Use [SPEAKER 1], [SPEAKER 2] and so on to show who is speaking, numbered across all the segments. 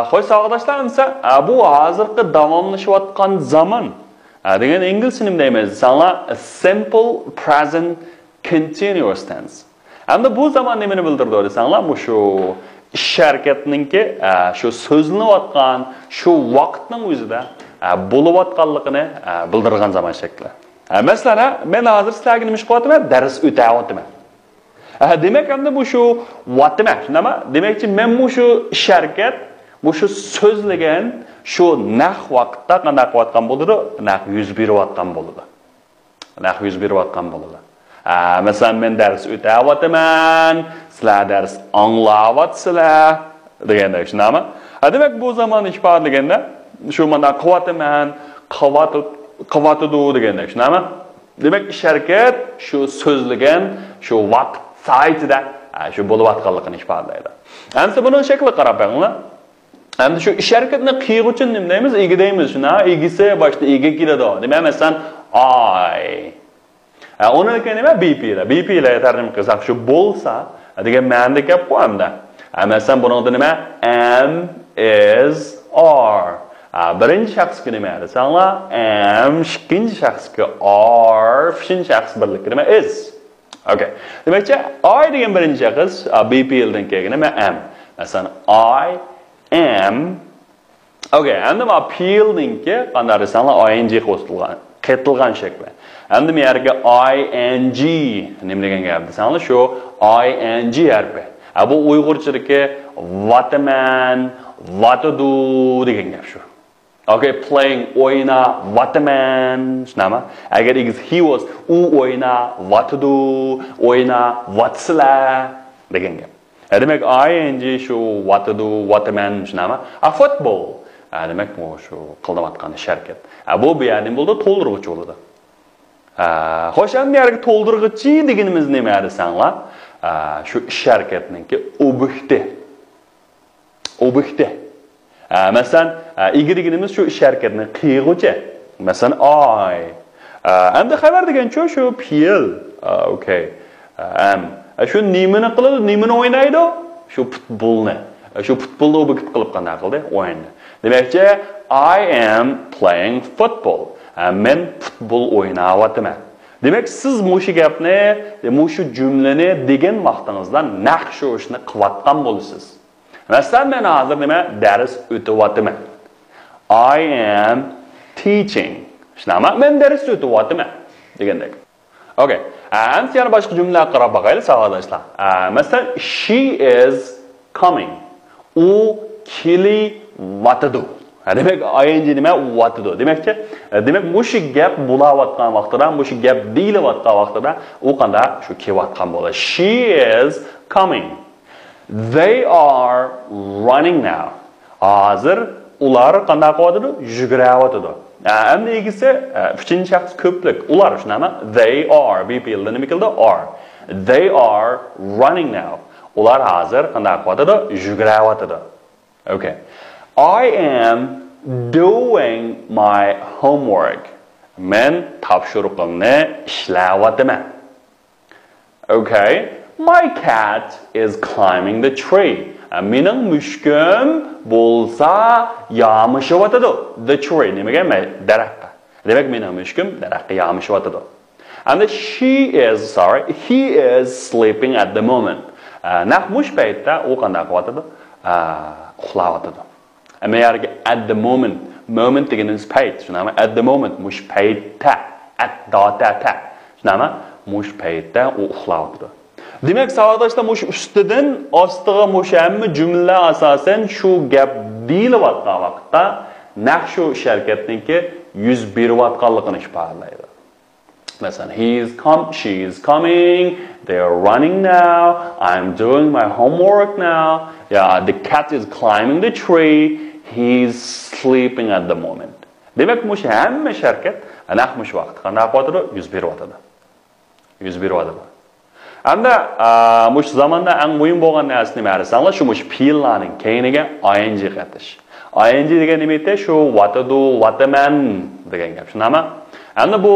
[SPEAKER 1] Xo'sh, savoqdoshlar, bu hozirgi davomlashayotgan zaman degan ingliz nima deymiz? Sanlar simple present continuous tense. Endi bu zaman nimani bildirdi desanlar, bu shu ish harakatninki shu so'zlanayotgan shu vaqtning o'zida bo'layotganligini bildirgan zaman shakli. Masalan, men hozir sizlarga nima ish qilyapman? Dars o'tayapman. Demak, endi bu shu vaqtman, shundaymi? Demakchi, men bu shu ish harakat, bu shu so'zlagan shu naq vaqtda qanday qilayotgan bo'ladi? Naq yuz berayotgan bo'ladi. Naq yuz berayotgan bo'ladi. Masalan, men dars o'tayapman, sizlar dars anglayapsizlar deganda, shundaymi? Demak, bu zaman ifodalaganda shu mana qilyapman, qilyapti deganda, shundaymi? Demak, ish harakat shu so'zlagan shu vaqt saytida shu bo'layotganligini ifodalaydi. Endi buni shakli qarab qo'yinglar. Endi shu ish harakatni qiyig uchun nima deymiz? Ega deymiz. Shuna egisi boshda ega keladi. Demak, masalan, I. Uni nima? BP lar. BP lar tarjima qilsak shu bo'lsa degan ma'noda gap qo'yamda. Masalan, buningda nima? Am, is, are. Birinchi shaxsga nima desanlar? Am, ikkinchi shaxsga are, uchinchi shaxs birlikka nima? Is. Okay. Demakchi, I degan birinchi shaxs BP dan kelgan nima? Am. Masalan, I am. Okay, endi ma feelingga qanday desanlar ing qo'shilgan, qaytilgan shakli. Endi men yerga ing nima degan gap desanlar shu ing harfi. Bu Uyg'urchadagi wataman, watadu degan gap shu. Okay, playing o'yna, wataman, shunami? Agar he was u o'yna, watadu, o'yna, watslar degan gap. Demak, ing shu watadu, wataman, shunami? Football. Demak, bu shu qildimayotgan harakat. Bu yerning bo'ldi to'ldiruvchi bo'ladi. Xo'sh, endi yerga to'ldiruvchi deganimiz nima desanlar? Shu ish harakatninki ob'ekti. Ob'ekti. Masalan, ega deganimiz shu ish harakatni qiyig'uvchi. Masalan, I. Endi xabar degancha shu feel. Okay. Am. Shu nimani qiladi, nimani o'ynaydi? Shu futbolni. Shu futbolni ob'ekt qilib qanday qildi? O'ynaydi. Demakchi, I am playing football. Men futbol o'ynayapman. Demak, siz mushu gapni, mushu jumlani degan vaqtingizda naq shu ishni qilayotgan bo'lasiz. Masalan, men hozir nima dars o'tyapman. I am teaching. Shunami? Men dars o'tyapman degandek. Okay. Endi yana boshqa jumlalar qarab boqaylik, savoqdoshlar. Masalan, she is coming. U kelyapti. Demak, ing nima? Watidu. Demakchi, demak, mushu gap bo'layotgan vaqtida, mushu gap deyilayotgan vaqtida u qanday shu kelayotgan bo'ladi. She is coming. They are running now. Hozir ular qanday qilyapti? Yugurayapti. Endi egisi uchinchi shaxs ko'plik. Ular shunami? They are. BP ida nima keldi? Are. They are running now. Ular hozir qanday qilyapti? Yugurayapti. Okay. I am doing my homework. Men topshiriqimni ishlayapman. Okay. My cat is climbing the tree. Mening mushkum bo'lsa yamishyapti. The tree nimaga? Daraxtga. Demak, mening mushkum daraxtga yamishyapti. And he is sleeping at the moment. Naq mush paytda u qanday qilyapti? Uxlayapti. America at the moment deganimiz payt, shunami? At the moment mush paytda, at data. Shunami? Mush paytda u uxlayapti. Demak, savoqdoshlar, mush ustidan ostiga mush hamma jumla asosan shu gap deyilayotgan vaqtda naq shu harakatniki yuz berayotganligini ifodalaydi. Masalan, she is coming, they are running now, I'm doing my homework now, yeah, the cat is climbing the tree, he's sleeping at the moment. Demak, mush hamma harakat naq mush vaqt qanday qilyapti? Yuz beryapti. Yuz beryapti. Endi mush zamonda eng muhim bo'lgan narsa nima desanlar, shu mush feellarning keyiniga ing qatish. Ing degan nima edi? Shu watadu, wataman degan gap. Shunami? Endi bu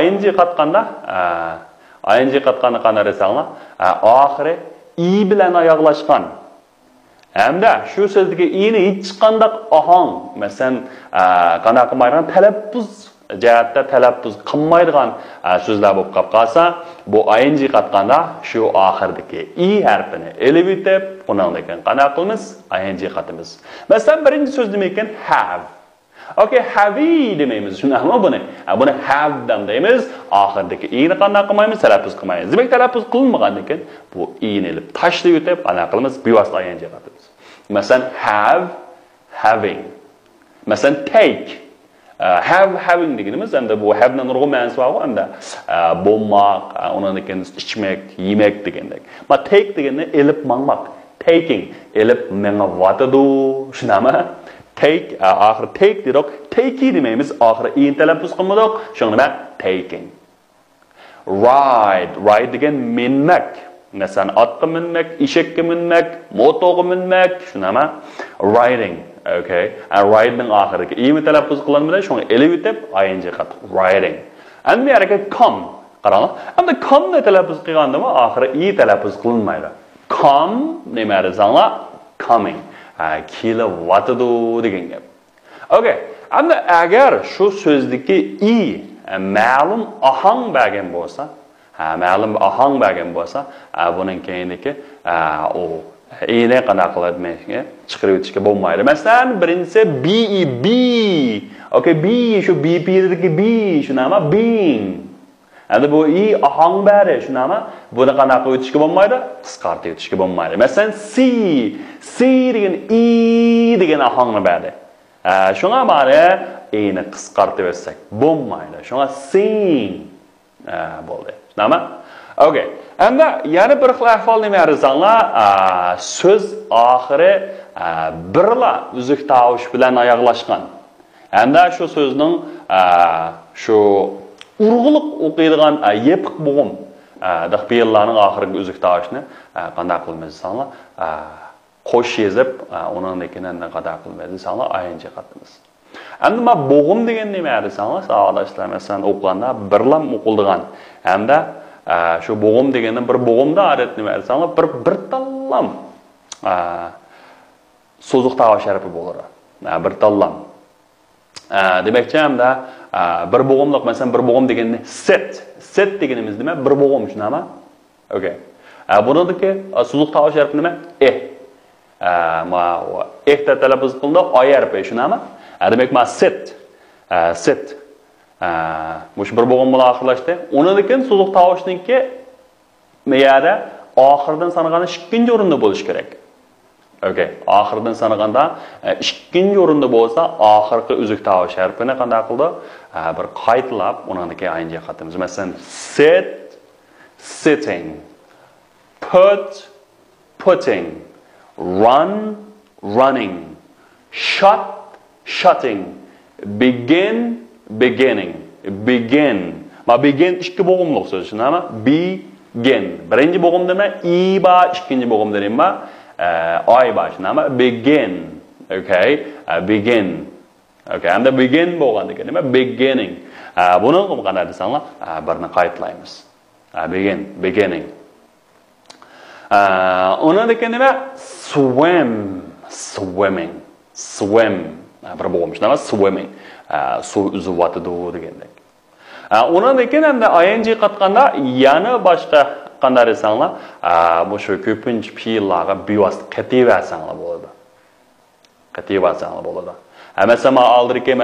[SPEAKER 1] ing qatqanda qanday desanlar, oxiri i bilan oyoqlashgan Hamda shu so'zdagi i'ni hech qanday ohang, masalan, qanaqa qilmaydigan talaffuz jihatda talaffuz qilmaydigan so'zlar bo'lib qolsa, bu ing qatqanda shu oxirdagi i harfini elib o'tib, undan keyin qanaqa qilamiz? Ing qatimiz. Masalan, birinchi so'z nima ekan? Have. Okay, have demaymiz. Shunaqmi buni? Buni have dan deymiz. Oxirdagi i'ni qanaqa qilmaymiz? Talaffuz qilmaymiz. Demak, talaffuz qilinmagan ekan, bu i'ni elib tashlab o'tib, qanaqa qilamiz? Bevosita ing qatimiz. Masalan, have, having. Masalan, take. Having deganimiz hamda bu have dan nurg'un ma'nosi bor hamda bo'lmoq, undan keyin ichmak, yemak degandek. Ma take deganda elib mangmoq. Taking elib mang'vatadi. Shunami? Take oxiri take dedik. Takey demaymiz, oxiri in talaffuz qilmadik. Shu nima? Taking. Ride degan minmak. Masalan, otga minmak, eshakka minmak, motoga minmak, shunami? Riding. Okay, and riding oxiriga i'ni talaffuz qilinmadi, shunga elib o'tib ing qat. Riding. And bu yerga come. Qarang. Hamda come ni talaffuz qilgandimi, oxiri i talaffuz qilinmaydi. Come nima desanglar? Coming. Kelayotidi degan gap. Okay, hamda agar shu so'zdagi i ma'lum ohang bergan bo'lsa, ma'lum ohang bergan bo'lsa, buning keyiniki u i'ni qanaqa qiladimga chiqarib o'tishga bo'lmaydi. Masalan, birinchisi be. Okay, be shu BP'dagi be, shunami? Being. Endi bu i ohang bari, shunami? Buni qanaqa o'tishga bo'lmaydi? Qisqartirib o'tishga bo'lmaydi. Masalan, see degan i degan ohangni bari. Shunga mana i'ni qisqartirib o'tsak bo'lmaydi. Shunga sing bo'ldi. Shunami? Okay. Endi yana bir xil ahvol nima arzanglar, so'z oxiri birla uzuk tovush bilan oyoqlashgan. Endi shu so'zning shu urg'uliq o'qiydigan yepiq bo'g'im daqbiylarning oxirgi uzuk tovushni qanday qilamiz desanglar, qo'sh yezib, undan keyin qanday qilamiz desanglar, ing qatimiz. Endi ma bo'g'im degan nima desanglar, savolashlar masalan o'qiganda birlam o'qildigan. Hamda shu bo'g'im deganda bir bo'g'imda odat nima desanglar, bir tallam so'zuq tovush harfi bo'lar. Bir tallam. Demakchi hamda bir bo'g'imliq, masalan, bir bo'g'im deganda set deganimiz nima? Bir bo'g'im shunami? Okay. Buniki so'zuq tovush harfi nima? Ma ta talaffuz qilindi, oy harfi shunami? Demak, ma set mush bir bo'g'im bilan oxirlashdi. Undan keyin so'zuq tovushniki meyada oxirdan sanaganda ikkinchi o'rinda bo'lish kerak. Okay, oxirdan sanaganda ikkinchi o'rinda bo'lsa, oxirgi uzuk tovush harfini qanday qildi? Bir qaytlab, undan keyin ing qatimiz. Masalan, sit, sitting, putting, run, running, shutting, beginning. Ma begin ikki bo'g'imliq so'z, shunami? Begin. Birinchi bo'g'im nima? I ba, ikkinchi bo'g'im nima? Oy ba, shunami? Begin. Okay, begin. Okay, hamda begin bo'lganda nima? Beginning. Buni qanday desanglar, birini qaytlaymiz. Beginning. Undan keyin nima? Swim. Bir bo'g'im, shunami? Swimming. Suv uzyapti degandek. Undan keyin hamda ing qatganda yana boshqa qanday desanglar, bu shu ko'pincha fe'llarga bevosita qativatsanglar bo'ladi. Masalan, oldingi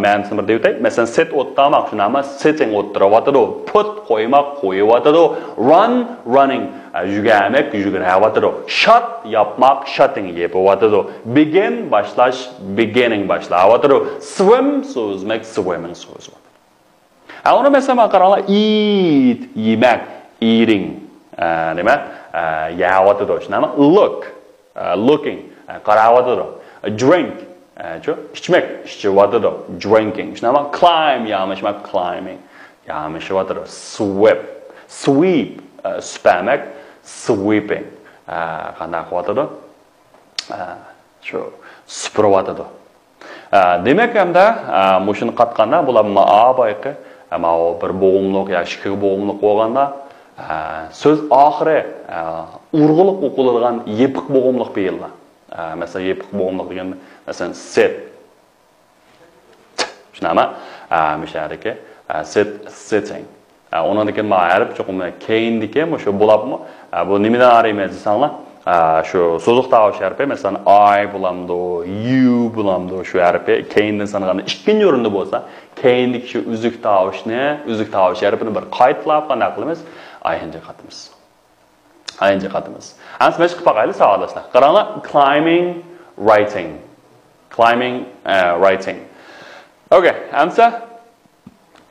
[SPEAKER 1] ma'nosini bir deb o'tay. Masalan, sit o'ttirmoq, shunami? Sitting o'ttiryapti. Put qo'ymoq, qo'yyapti. Run, running, yugamak, yuguryapti. Shut yapmoq, shutting yapyapti. Begin boshlash, beginning boshlayapti. Swim so'zmak, swimming so'zmak. Uni masalan qaranglar, eat, yemak, eating, nima? Yeyapti, shunami? Look, looking, qarayapti. Drink, ichmak, ichyapti. Drinking, shunami? Climb, yamishmak, climbing, yamishyapti. Sweep, spamak, sweeping, qanday qilyapti? Shu supuryapti. Demak hamda mushuni qatqanda bular ma'obayqi, bir bo'g'imliq yoki ikki bo'g'imliq bo'lganda so'z oxiri urg'uliq o'qiladigan yepiq bo'g'imliq fe'llar. Mesela yapık boğumluk degan mesela sit. Shunama? Mishadiki sitting. Ona degan ma'arif cho'qim keyin degan shu bo'lapmi? Bu nimadan araymiz desanglar? Shu so'zliq tovush harfi masalan I bo'lamdi, you bo'lamdi shu harfi keyindan sanaganda ikkinchi o'rinda bo'lsa, keyindagi shu uzuk tovush harfini bir qaytlab qanday qilamiz? ING qatimiz. ING qatimiz. Ans mana shu qilib savollar. Qaranglar, climbing, writing. Climbing, writing. Okay, answer.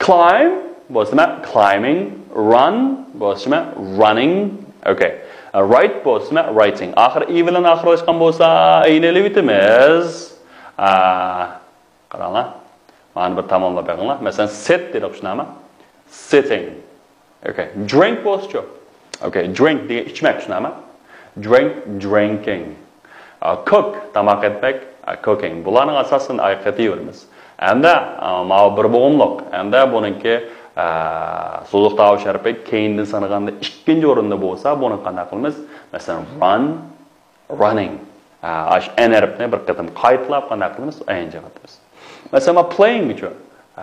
[SPEAKER 1] Climb bo'lsa climbing, run bo'lsa running. Okay. Write bo'lsa writing. Axir i bilan oxirlashgan bo'lsa, aynalab bitamiz. Qaranglar. Mana bir tamomlab beringlar. Masalan, sit dedik shunami? Sitting. Okay. Drink bo'lsa-chi? Okay, drink degan ichmak shunami? Drink, drinking. Cook tamoq etmak, cooking. Bularning asosini aytib Anda ma bir bo'g'imliq. Anda buningki so'zliq tovush harfi keyindan sanaganda ikkinchi o'rinda bo'lsa, buni qanday qilamiz? Masalan, run, running. N harfini bir qatam qaytlab qanday qilamiz? ING qilamiz. Masalan, playing uchun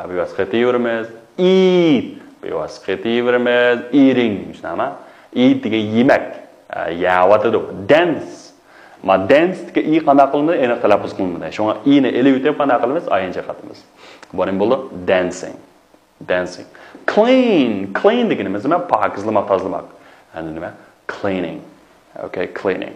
[SPEAKER 1] bu vosita qilamiz. Eat bu vosita qilamiz. Eating shunami? Eat degan yemak. Ya'vatadi. Dance. Ma dance degan i qanday qilindi? Aniq talaffuz qilinmadi. Shunga i ni elib o'tib qanday qilamiz? ING qilamiz. Buning bo'ldi dancing. Dancing. Clean deganimiz nima? Pokizlamoq, tozalamoq. Endi nima? Cleaning. Okay, cleaning.